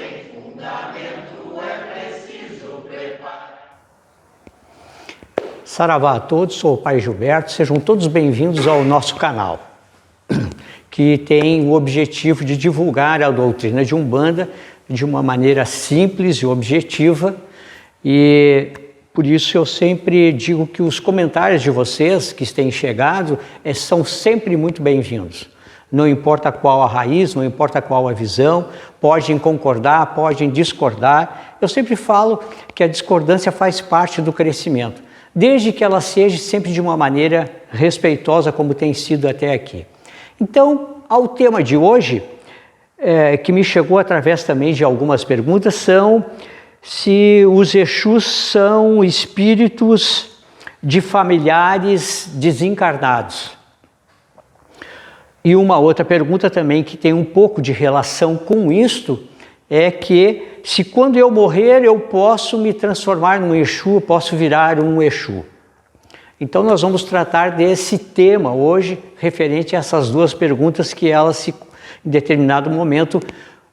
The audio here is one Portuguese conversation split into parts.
tem fundamento, é preciso preparar. Saravá a todos, sou o Pai Gilberto, sejam todos bem-vindos ao nosso canal, que tem o objetivo de divulgar a doutrina de Umbanda de uma maneira simples e objetiva, e por isso eu sempre digo que os comentários de vocês que têm chegado são sempre muito bem-vindos. Não importa qual a raiz, não importa qual a visão, podem concordar, podem discordar. Eu sempre falo que a discordância faz parte do crescimento, desde que ela seja sempre de uma maneira respeitosa, como tem sido até aqui. Então, ao tema de hoje, que me chegou através também de algumas perguntas, são se os Exus são espíritos de familiares desencarnados. E uma outra pergunta também que tem um pouco de relação com isto é que se quando eu morrer eu posso me transformar num Exu, posso virar um Exu. Então nós vamos tratar desse tema hoje, referente a essas duas perguntas que elas, em determinado momento,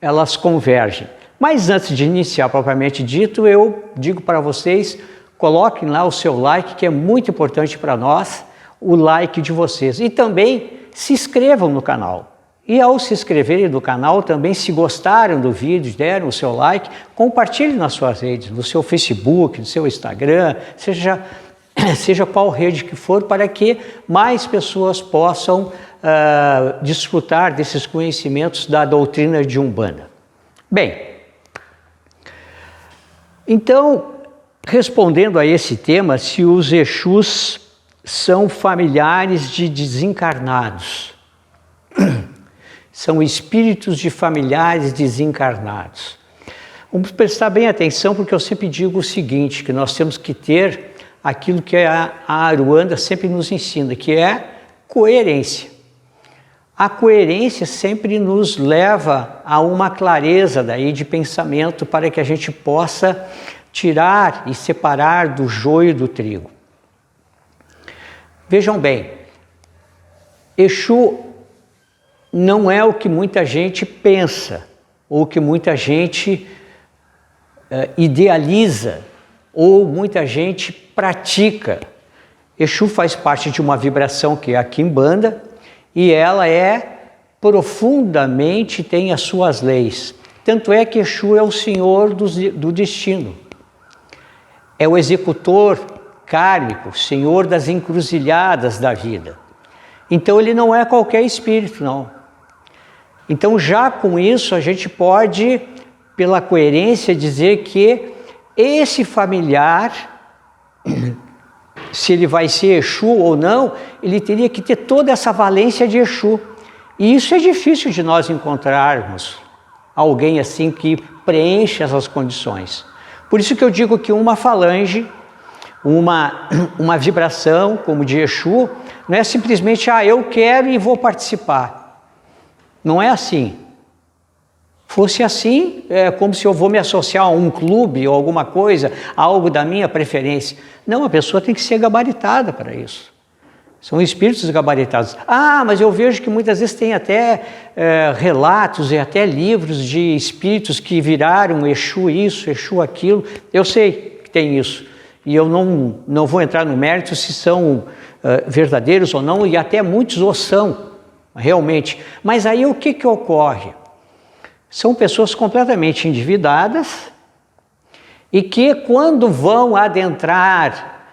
elas convergem. Mas antes de iniciar propriamente dito, eu digo para vocês, coloquem lá o seu like, que é muito importante para nós, o like de vocês. E também se inscrevam no canal. E ao se inscreverem no canal, também se gostaram do vídeo, deram o seu like, compartilhem nas suas redes, no seu Facebook, no seu Instagram, seja qual rede que for, para que mais pessoas possam desfrutar desses conhecimentos da doutrina de Umbanda. Bem, então, respondendo a esse tema, se os Exus são familiares de desencarnados, são espíritos de familiares desencarnados. Vamos prestar bem atenção, porque eu sempre digo o seguinte, que nós temos que ter aquilo que a Aruanda sempre nos ensina, que é coerência. A coerência sempre nos leva a uma clareza daí de pensamento para que a gente possa tirar e separar do joio do trigo. Vejam bem, Exu não é o que muita gente pensa, ou que muita gente idealiza, ou muita gente pratica. Exu faz parte de uma vibração que é a Quimbanda, e ela profundamente tem as suas leis. Tanto é que Exu é o senhor do destino. É o executor kármico, senhor das encruzilhadas da vida. Então ele não é qualquer espírito, não. Então já com isso a gente pode, pela coerência, dizer que esse familiar, se ele vai ser Exu ou não, ele teria que ter toda essa valência de Exu. E isso é difícil de nós encontrarmos alguém assim que preenche essas condições. Por isso que eu digo que uma falange, uma vibração como de Exu, não é simplesmente, eu quero e vou participar. Não é assim. Fosse assim, é como se eu vou me associar a um clube ou alguma coisa, algo da minha preferência. Não, a pessoa tem que ser gabaritada para isso. São espíritos gabaritados. Mas eu vejo que muitas vezes tem até relatos e até livros de espíritos que viraram Exu isso, Exu aquilo. Eu sei que tem isso. E eu não vou entrar no mérito se são verdadeiros ou não, e até muitos o são, realmente. Mas aí o que ocorre? São pessoas completamente endividadas e que, quando vão adentrar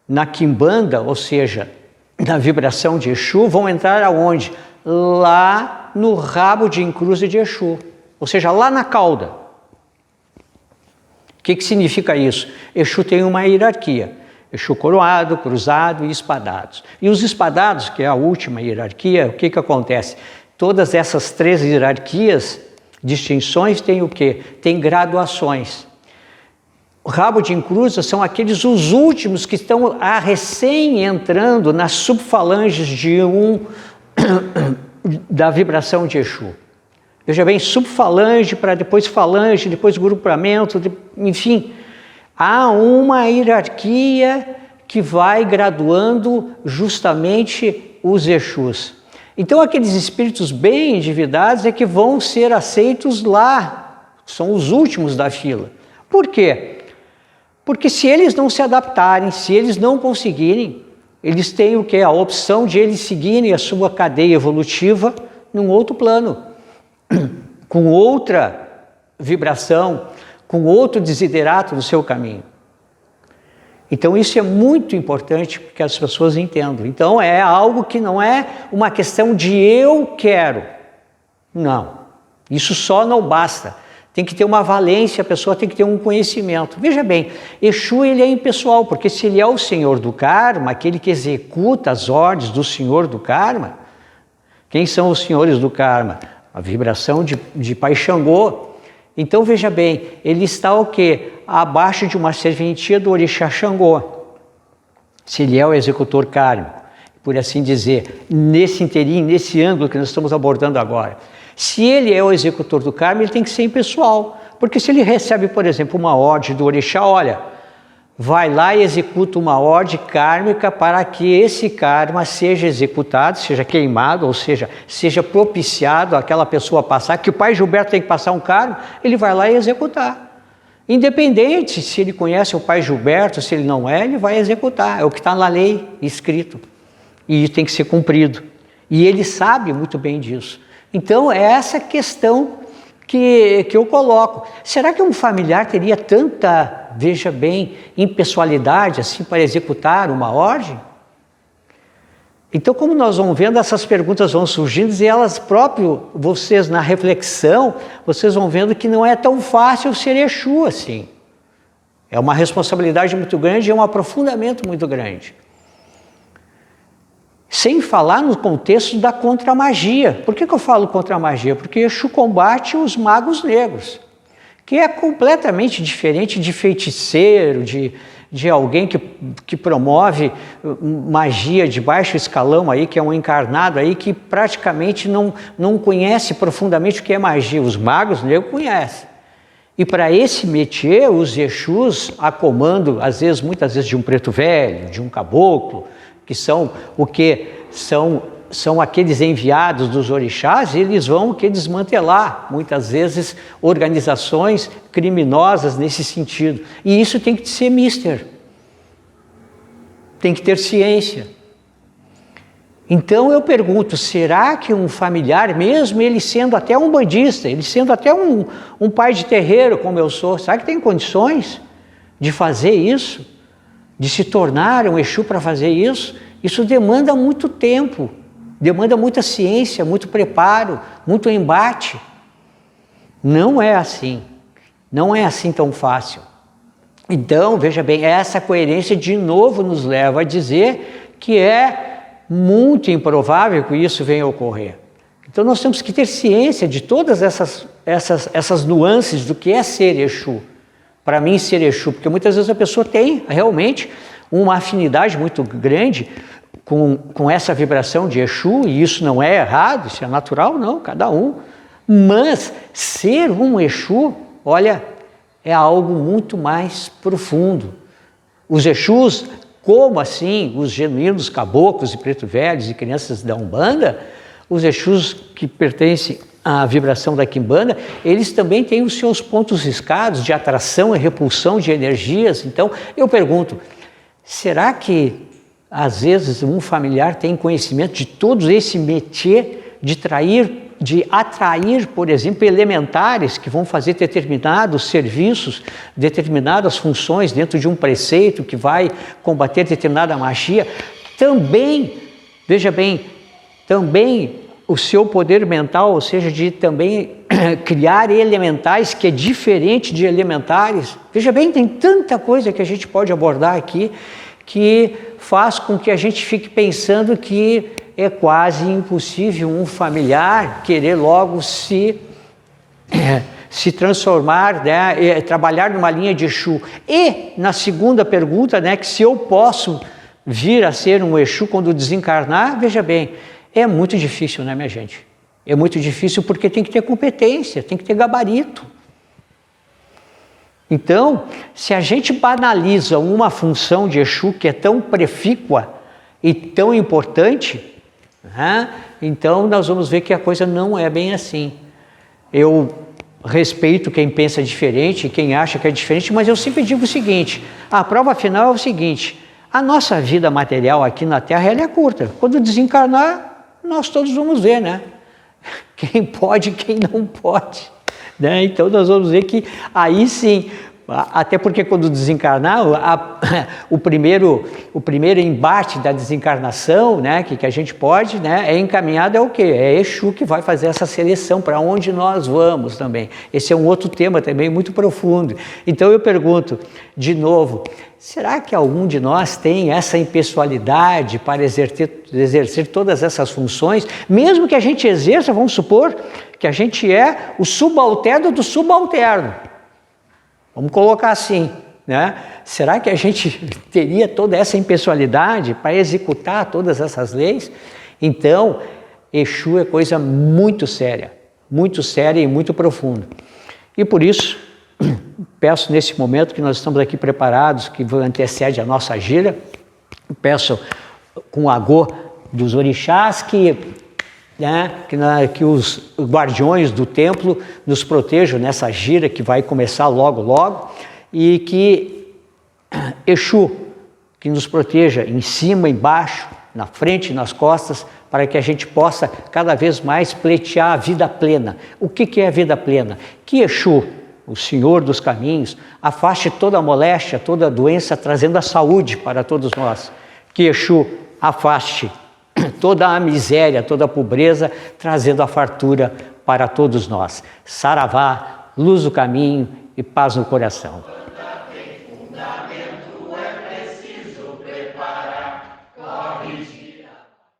na Quimbanda, ou seja, na vibração de Exu, vão entrar aonde? Lá no rabo de encruze de Exu, ou seja, lá na cauda. O que significa isso? Exu tem uma hierarquia. Exu coroado, cruzado e espadados. E os espadados, que é a última hierarquia, o que acontece? Todas essas três hierarquias, distinções, tem o quê? Tem graduações. O rabo de encruza são aqueles os últimos que estão recém entrando nas subfalanges da vibração de Exu. Veja bem, subfalange para depois falange, depois grupamento, enfim. Há uma hierarquia que vai graduando justamente os Exus. Então aqueles espíritos bem endividados é que vão ser aceitos lá, são os últimos da fila. Por quê? Porque se eles não se adaptarem, se eles não conseguirem, eles têm o quê? A opção de eles seguirem a sua cadeia evolutiva num outro plano, com outra vibração, com outro desiderato no seu caminho. Então isso é muito importante que as pessoas entendam. Então é algo que não é uma questão de eu quero. Não, isso só não basta. Tem que ter uma valência, a pessoa tem que ter um conhecimento. Veja bem, Exu ele é impessoal, porque se ele é o Senhor do Karma, aquele que executa as ordens do Senhor do Karma, quem são os senhores do Karma? A vibração de Pai Xangô. Então veja bem, ele está o quê? Abaixo de uma serventia do Orixá Xangô. Se ele é o executor kármico, por assim dizer, nesse inteirinho, nesse ângulo que nós estamos abordando agora. Se ele é o executor do karma, ele tem que ser impessoal. Porque se ele recebe, por exemplo, uma ordem do Orixá, olha, vai lá e executa uma ordem kármica para que esse karma seja executado, seja queimado, ou seja propiciado àquela pessoa passar, que o Pai Gilberto tem que passar um karma, ele vai lá e executar. Independente se ele conhece o Pai Gilberto, se ele não é, ele vai executar. É o que está na lei escrito. E isso tem que ser cumprido. E ele sabe muito bem disso. Então, é essa questão que eu coloco. Será que um familiar teria tanta, veja bem, impessoalidade assim para executar uma ordem? Então, como nós vamos vendo, essas perguntas vão surgindo e elas próprio, vocês na reflexão, vocês vão vendo que não é tão fácil ser Exu assim. É uma responsabilidade muito grande e é um aprofundamento muito grande. Sem falar no contexto da contra-magia. Por que eu falo contra-magia? Porque Exu combate os magos negros, que é completamente diferente de feiticeiro, de alguém que promove magia de baixo escalão, aí, que é um encarnado aí, que praticamente não conhece profundamente o que é magia. Os magos negros conhecem. E para esse métier, os Exus, a comando, muitas vezes, de um preto velho, de um caboclo, que são o que? São aqueles enviados dos orixás, eles vão desmantelar, muitas vezes, organizações criminosas nesse sentido. E isso tem que ser mister. Tem que ter ciência. Então eu pergunto, será que um familiar, mesmo ele sendo até um bandista, ele sendo até um pai de terreiro, como eu sou, será que tem condições de fazer isso? De se tornar um Exu para fazer isso? Isso demanda muito tempo, demanda muita ciência, muito preparo, muito embate. Não é assim tão fácil. Então, veja bem, essa coerência de novo nos leva a dizer que é muito improvável que isso venha a ocorrer. Então nós temos que ter ciência de todas essas nuances do que é ser Exu. Para mim, ser Exu, porque muitas vezes a pessoa tem realmente uma afinidade muito grande com essa vibração de Exu, e isso não é errado, isso é natural, não, cada um. Mas ser um Exu, olha, é algo muito mais profundo. Os Exus, como assim os genuínos caboclos e preto velhos e crianças da Umbanda, os Exus que pertencem à vibração da Quimbanda, eles também têm os seus pontos riscados de atração e repulsão de energias. Então, eu pergunto, será que às vezes um familiar tem conhecimento de todo esse métier de atrair, por exemplo, elementares que vão fazer determinados serviços, determinadas funções dentro de um preceito que vai combater determinada magia? Também, veja bem, também o seu poder mental, ou seja, de também criar elementais que é diferente de elementares. Veja bem, tem tanta coisa que a gente pode abordar aqui que faz com que a gente fique pensando que é quase impossível um familiar querer logo se transformar, né, trabalhar numa linha de Exu. E na segunda pergunta, né, que se eu posso vir a ser um Exu quando desencarnar, veja bem, é muito difícil, né, minha gente? É muito difícil porque tem que ter competência, tem que ter gabarito. Então, se a gente banaliza uma função de Exu que é tão profícua e tão importante, né, então nós vamos ver que a coisa não é bem assim. Eu respeito quem pensa diferente, quem acha que é diferente, mas eu sempre digo o seguinte, a prova final é o seguinte, a nossa vida material aqui na Terra ela é curta. Quando desencarnar, nós todos vamos ver, né? Quem pode e quem não pode. Né? Então nós vamos ver que aí sim, até porque quando desencarnar, o primeiro embate da desencarnação, né, que a gente pode, né, é encaminhado é o quê? É Exu que vai fazer essa seleção para onde nós vamos também. Esse é um outro tema também muito profundo. Então eu pergunto de novo, será que algum de nós tem essa impessoalidade para exercer todas essas funções? Mesmo que a gente exerça, vamos supor que a gente é o subalterno do subalterno. Vamos colocar assim, né? Será que a gente teria toda essa impessoalidade para executar todas essas leis? Então, Exu é coisa muito séria e muito profunda. E por isso, peço nesse momento que nós estamos aqui preparados, que antecede a nossa gira, peço com o agô dos orixás que os guardiões do templo nos protejam nessa gira que vai começar logo, e que Exu que nos proteja em cima, embaixo, na frente e nas costas, para que a gente possa cada vez mais pleitear a vida plena. O que é a vida plena? Que Exu, o Senhor dos caminhos, afaste toda a moléstia, toda a doença, trazendo a saúde para todos nós. Que Exu afaste toda a miséria, toda a pobreza, trazendo a fartura para todos nós. Saravá, luz do caminho e paz no coração.